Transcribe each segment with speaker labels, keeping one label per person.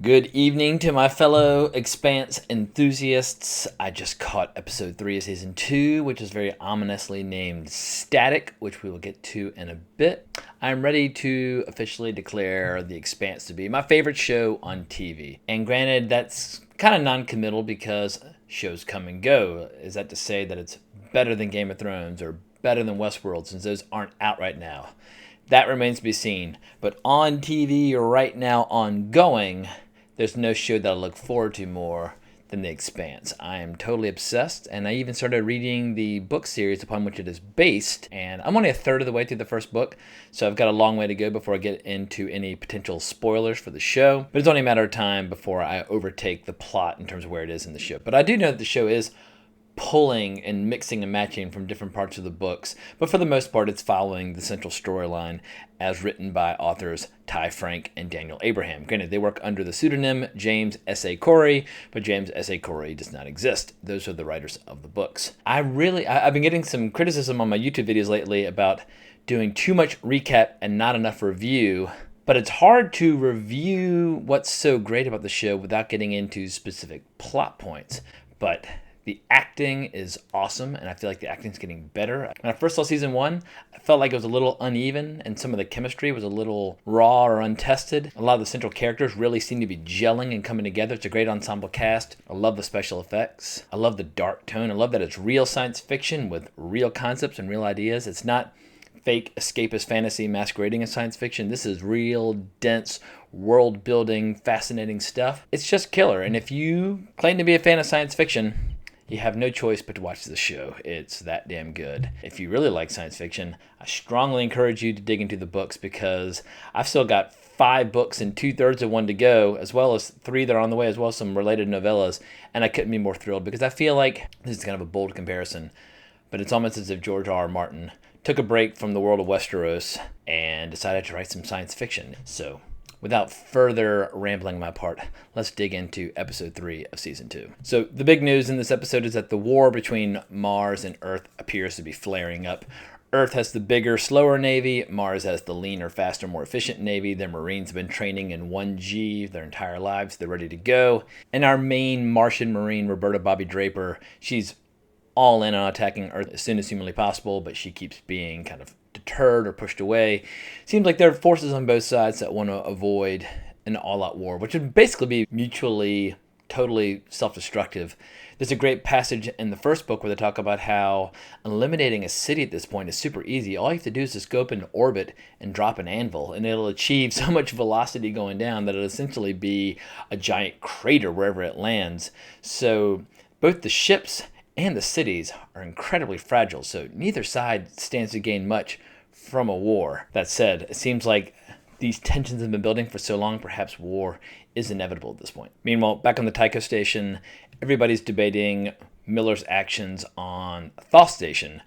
Speaker 1: Good evening to my fellow Expanse enthusiasts. I just caught episode 3 of season 2, which is very ominously named Static, which we will get to in a bit. I'm ready to officially declare The Expanse to be my favorite show on TV. And granted, that's kind of non-committal because shows come and go. Is that to say that it's better than Game of Thrones or better than Westworld, since those aren't out right now? That remains to be seen. But on TV right now, ongoing, there's no show that I look forward to more than The Expanse. I am totally obsessed, and I even started reading the book series upon which it is based, and I'm only a third of the way through the first book, so I've got a long way to go before I get into any potential spoilers for the show, but it's only a matter of time before I overtake the plot in terms of where it is in the show. But I do know that the show is pulling and mixing and matching from different parts of the books, but for the most part it's following the central storyline as written by authors Ty Frank and Daniel Abraham. Granted, they work under the pseudonym James S.A. Corey, but James S.A. Corey does not exist. Those are the writers of the books. I've been getting some criticism on my YouTube videos lately about doing too much recap and not enough review, but it's hard to review what's so great about the show without getting into specific plot points. But the acting is awesome, and I feel like the acting's getting better. When I first saw season 1, I felt like it was a little uneven, and some of the chemistry was a little raw or untested. A lot of the central characters really seem to be gelling and coming together. It's a great ensemble cast. I love the special effects. I love the dark tone. I love that it's real science fiction with real concepts and real ideas. It's not fake escapist fantasy masquerading as science fiction. This is real, dense, world-building, fascinating stuff. It's just killer, and if you claim to be a fan of science fiction, you have no choice but to watch the show. It's that damn good. If you really like science fiction, I strongly encourage you to dig into the books, because I've still got 5 books and 2/3 of one to go, as well as 3 that are on the way, as well as some related novellas, and I couldn't be more thrilled, because I feel like this is kind of a bold comparison, but it's almost as if George R. R. Martin took a break from the world of Westeros and decided to write some science fiction. So, without further rambling on my part, let's dig into episode 3 of season 2. So the big news in this episode is that the war between Mars and Earth appears to be flaring up. Earth has the bigger, slower navy. Mars has the leaner, faster, more efficient navy. Their Marines have been training in 1G their entire lives. They're ready to go. And our main Martian Marine, Roberta Bobby Draper, she's all in on attacking Earth as soon as humanly possible, but she keeps being kind of deterred or pushed away. Seems like there are forces on both sides that want to avoid an all-out war, which would basically be mutually, totally self-destructive. There's a great passage in the first book where they talk about how eliminating a city at this point is super easy. All you have to do is just go up in orbit and drop an anvil, and it'll achieve so much velocity going down that it'll essentially be a giant crater wherever it lands. So both the ships and the cities are incredibly fragile, so neither side stands to gain much from a war. That said, it seems like these tensions have been building for so long, perhaps war is inevitable at this point. Meanwhile, back on the Tycho station, everybody's debating Miller's actions on Thoth Station.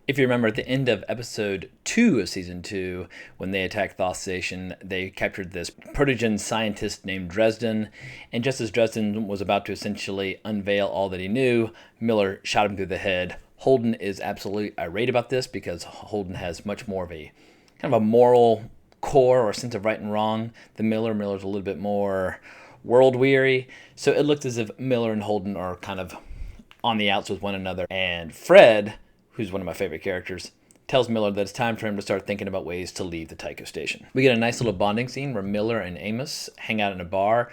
Speaker 1: If you remember, at the end of episode 2 of season 2, when they attacked Thoth Station, they captured this protogen scientist named Dresden, and just as Dresden was about to essentially unveil all that he knew, Miller shot him through the head. Holden is absolutely irate about this, because Holden has much more of a kind of a moral core or sense of right and wrong than Miller. Miller's a little bit more world-weary, so it looks as if Miller and Holden are kind of on the outs with one another, and Fred, who's one of my favorite characters, tells Miller that it's time for him to start thinking about ways to leave the Tycho station. We get a nice little bonding scene where Miller and Amos hang out in a bar,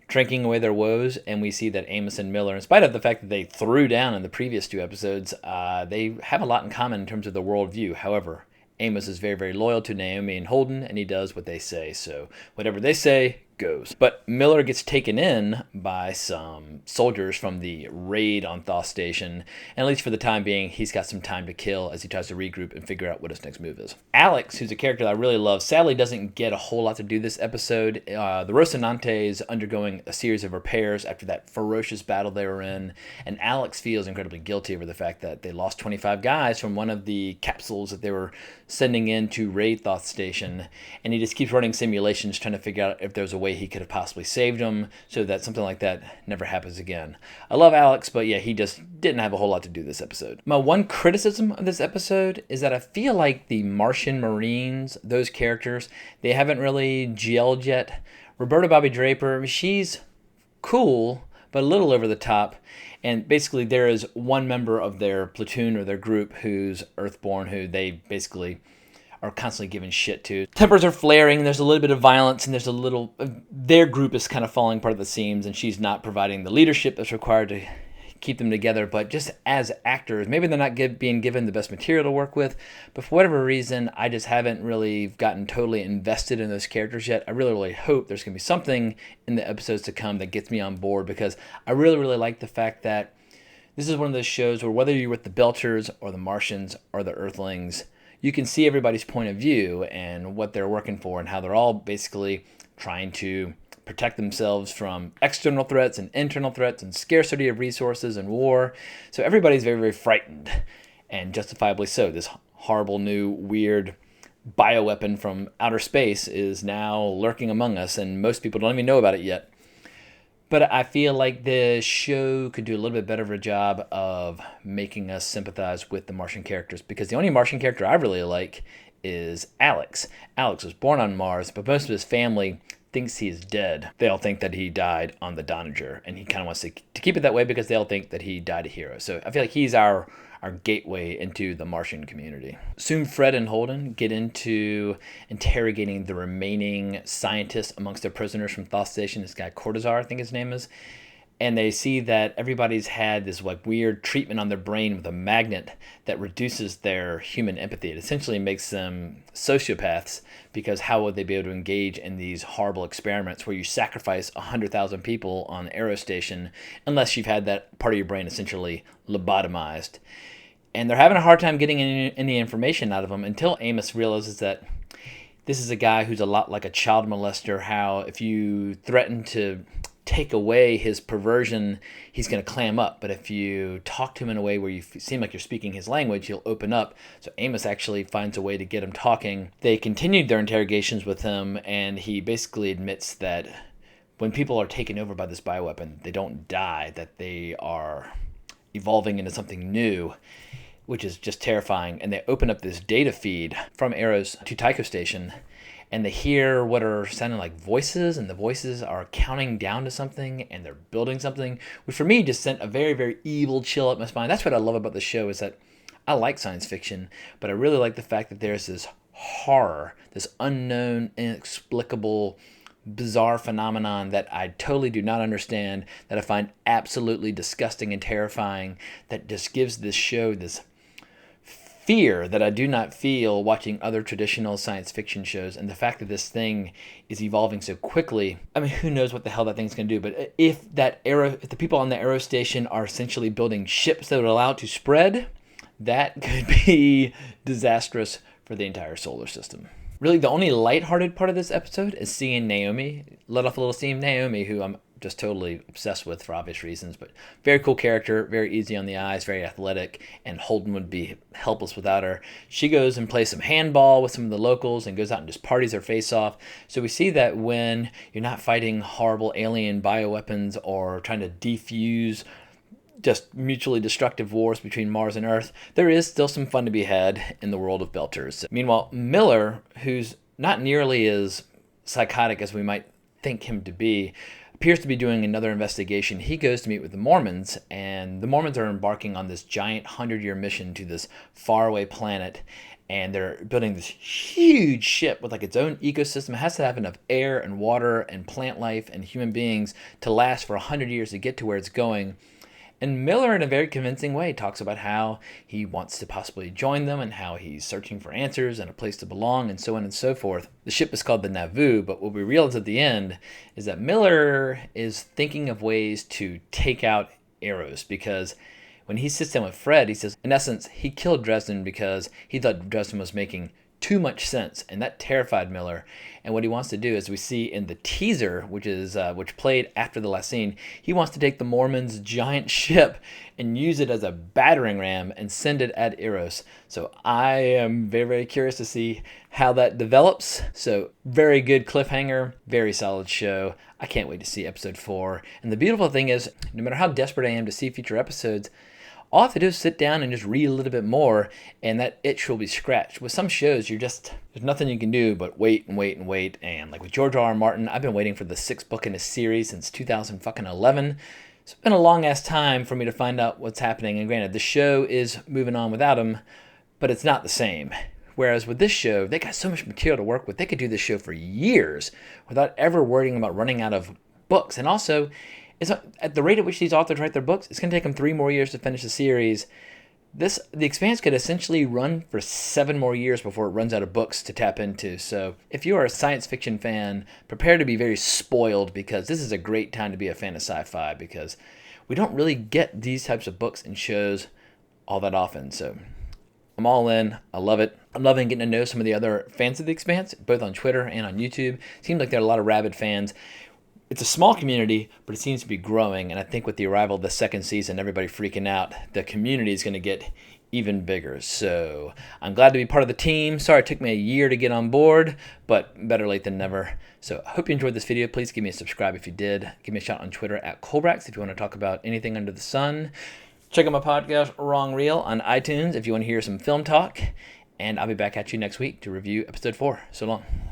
Speaker 1: drinking away their woes, and we see that Amos and Miller, in spite of the fact that they threw down in the previous 2 episodes, they have a lot in common in terms of the worldview. However, Amos is very, very loyal to Naomi and Holden, and he does what they say, so whatever they say goes. But Miller gets taken in by some soldiers from the raid on Thoth Station, and at least for the time being, he's got some time to kill as he tries to regroup and figure out what his next move is. Alex, who's a character that I really love, sadly doesn't get a whole lot to do this episode. The Rocinante is undergoing a series of repairs after that ferocious battle they were in, and Alex feels incredibly guilty over the fact that they lost 25 guys from one of the capsules that they were sending in to raid Thoth Station, and he just keeps running simulations trying to figure out if there's a way he could have possibly saved them so that something like that never happens again. I love Alex, but yeah, he just didn't have a whole lot to do this episode. My one criticism of this episode is that I feel like the Martian Marines, those characters, they haven't really gelled yet. Roberta Bobby Draper, she's cool, but a little over the top. And basically there is one member of their platoon or their group who's Earthborn, who they basically are constantly giving shit to. Tempers are flaring, there's a little bit of violence, and there's a little... their group is kind of falling apart at the seams, and she's not providing the leadership that's required to keep them together. But just as actors, maybe they're not being given the best material to work with, but for whatever reason, I just haven't really gotten totally invested in those characters yet. I really hope there's going to be something in the episodes to come that gets me on board, because I really like the fact that this is one of those shows where whether you're with the Belters or the Martians or the Earthlings, you can see everybody's point of view and what they're working for, and how they're all basically trying to protect themselves from external threats and internal threats and scarcity of resources and war. So everybody's very frightened, and justifiably so. This horrible new weird bioweapon from outer space is now lurking among us, and most people don't even know about it yet. But I feel like the show could do a little bit better of a job of making us sympathize with the Martian characters, because the only Martian character I really like is Alex. Alex was born on Mars, but most of his family thinks he's dead. They all think that he died on the Doniger, and he kind of wants to keep it that way because they all think that he died a hero. So I feel like he's our gateway into the Martian community. Soon Fred and Holden get into interrogating the remaining scientists amongst their prisoners from Thoth Station. This guy Cortazar, I think his name is. And they see that everybody's had this like weird treatment on their brain with a magnet that reduces their human empathy. It essentially makes them sociopaths, because how would they be able to engage in these horrible experiments where you sacrifice 100,000 people on Eros Station unless you've had that part of your brain essentially lobotomized? And they're having a hard time getting any information out of him until Amos realizes that this is a guy who's a lot like a child molester, how if you threaten to take away his perversion, he's going to clam up. But if you talk to him in a way where you seem like you're speaking his language, he'll open up. So Amos actually finds a way to get him talking. They continued their interrogations with him, and he basically admits that when people are taken over by this bioweapon, they don't die, that they are evolving into something new, which is just terrifying. And they open up this data feed from Eros to Tycho Station, and they hear what are sounding like voices, and the voices are counting down to something, and they're building something, which for me just sent a very evil chill up my spine. That's what I love about the show, is that I like science fiction, but I really like the fact that there's this horror, this unknown, inexplicable, bizarre phenomenon that I totally do not understand, that I find absolutely disgusting and terrifying, that just gives this show this fear that I do not feel watching other traditional science fiction shows. And the fact that this thing is evolving so quickly, I mean, who knows what the hell that thing's going to do. But if the people on the Eros Station are essentially building ships that would allow it to spread, that could be disastrous for the entire solar system. Really, the only lighthearted part of this episode is seeing Naomi let off a little steam. Naomi, who I'm just totally obsessed with for obvious reasons, but very cool character, very easy on the eyes, very athletic, and Holden would be helpless without her. She goes and plays some handball with some of the locals and goes out and just parties her face off. So we see that when you're not fighting horrible alien bioweapons or trying to defuse just mutually destructive wars between Mars and Earth, there is still some fun to be had in the world of Belters. Meanwhile, Miller, who's not nearly as psychotic as we might think him to be, appears to be doing another investigation. He goes to meet with the Mormons, and the Mormons are embarking on this giant 100-year mission to this faraway planet, and they're building this huge ship with like its own ecosystem. It has to have enough air and water and plant life and human beings to last for 100 years to get to where it's going. And Miller, in a very convincing way, talks about how he wants to possibly join them and how he's searching for answers and a place to belong and so on and so forth. The ship is called the Nauvoo, but what we realize at the end is that Miller is thinking of ways to take out Eros, because when he sits down with Fred, he says, in essence, he killed Dresden because he thought Dresden was making too much sense, and that terrified Miller. And what he wants to do, as we see in the teaser, which played after the last scene, he wants to take the Mormons' giant ship and use it as a battering ram and send it at Eros. So I am very curious to see how that develops. So very good cliffhanger, very solid show. I can't wait to see episode 4. And the beautiful thing is, no matter how desperate I am to see future episodes, all I have to do is sit down and just read a little bit more, and that itch will be scratched. With some shows, there's nothing you can do but wait and wait and wait. And like with George R. R. Martin, I've been waiting for the 6th book in his series since 2011. It's been a long ass time for me to find out what's happening. And granted, the show is moving on without him, but it's not the same. Whereas with this show, they got so much material to work with. They could do this show for years without ever worrying about running out of books. And also, at the rate at which these authors write their books, it's going to take them 3 more years to finish the series. The Expanse could essentially run for 7 more years before it runs out of books to tap into. So if you are a science fiction fan, prepare to be very spoiled, because this is a great time to be a fan of sci-fi, because we don't really get these types of books and shows all that often. So I'm all in. I love it. I'm loving getting to know some of the other fans of The Expanse, both on Twitter and on YouTube. Seems like there are a lot of rabid fans. It's a small community, but it seems to be growing. And I think with the arrival of the 2nd season, everybody freaking out, the community is going to get even bigger. So I'm glad to be part of the team. Sorry it took me a year to get on board, but better late than never. So I hope you enjoyed this video. Please give me a subscribe if you did. Give me a shout on Twitter at Colbrax if you want to talk about anything under the sun. Check out my podcast, Wrong Reel, on iTunes if you want to hear some film talk. And I'll be back at you next week to review episode 4. So long.